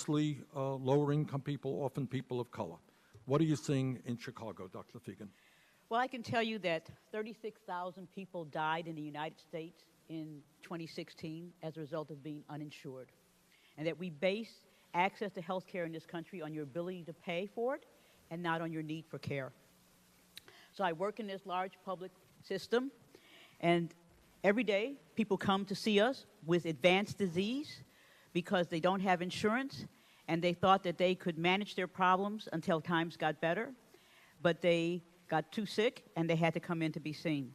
mostly lower-income people, often people of color. What are you seeing in Chicago, Dr. Fegan? Well, I can tell you that 36,000 people died in the United States in 2016 as a result of being uninsured, and that we base access to health care in this country on your ability to pay for it and not on your need for care. So I work in this large public system, and every day people come to see us with advanced disease because they don't have insurance, and they thought that they could manage their problems until times got better, but they got too sick and they had to come in to be seen.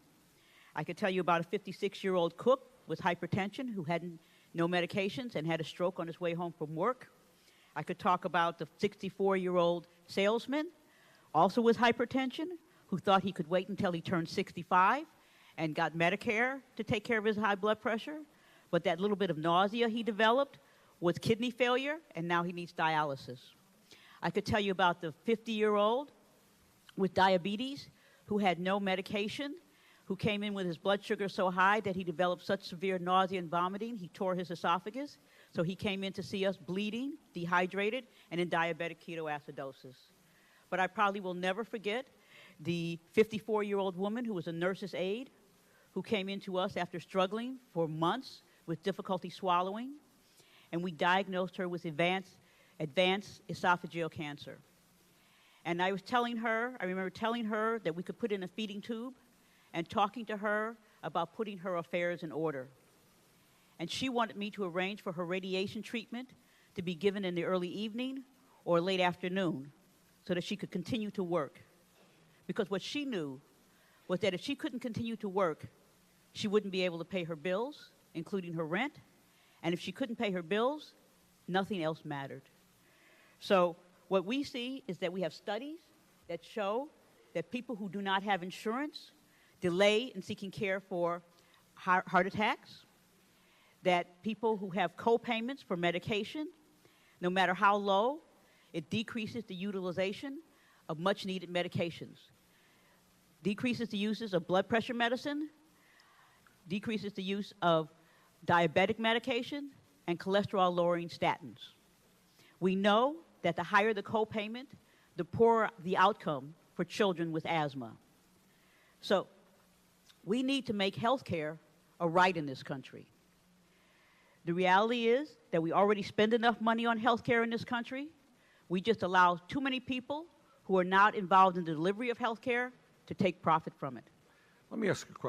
I could tell you about a 56-year-old cook with hypertension who had no medications and had a stroke on his way home from work. I could talk about the 64-year-old salesman, also with hypertension, who thought he could wait until he turned 65 and got Medicare to take care of his high blood pressure, but that little bit of nausea he developed was kidney failure, and now he needs dialysis. I could tell you about the 50-year-old with diabetes who had no medication, who came in with his blood sugar so high that he developed such severe nausea and vomiting, he tore his esophagus. So he came in to see us bleeding, dehydrated, and in diabetic ketoacidosis. But I probably will never forget the 54-year-old woman who was a nurse's aide who came into us after struggling for months with difficulty swallowing, and we diagnosed her with advanced esophageal cancer. And I remember telling her that we could put in a feeding tube and talking to her about putting her affairs in order. And she wanted me to arrange for her radiation treatment to be given in the early evening or late afternoon so that she could continue to work. Because what she knew was that if she couldn't continue to work, she wouldn't be able to pay her bills, including her rent. And if she couldn't pay her bills, nothing else mattered. So what we see is that we have studies that show that people who do not have insurance delay in seeking care for heart attacks, that people who have co-payments for medication, no matter how low, it decreases the utilization of much-needed medications, decreases the uses of blood pressure medicine, decreases the use of diabetic medication, and cholesterol-lowering statins. We know that the higher the co-payment, the poorer the outcome for children with asthma. So we need to make health care a right in this country. The reality is that we already spend enough money on health care in this country. We just allow too many people who are not involved in the delivery of health care to take profit from it. Let me ask a question.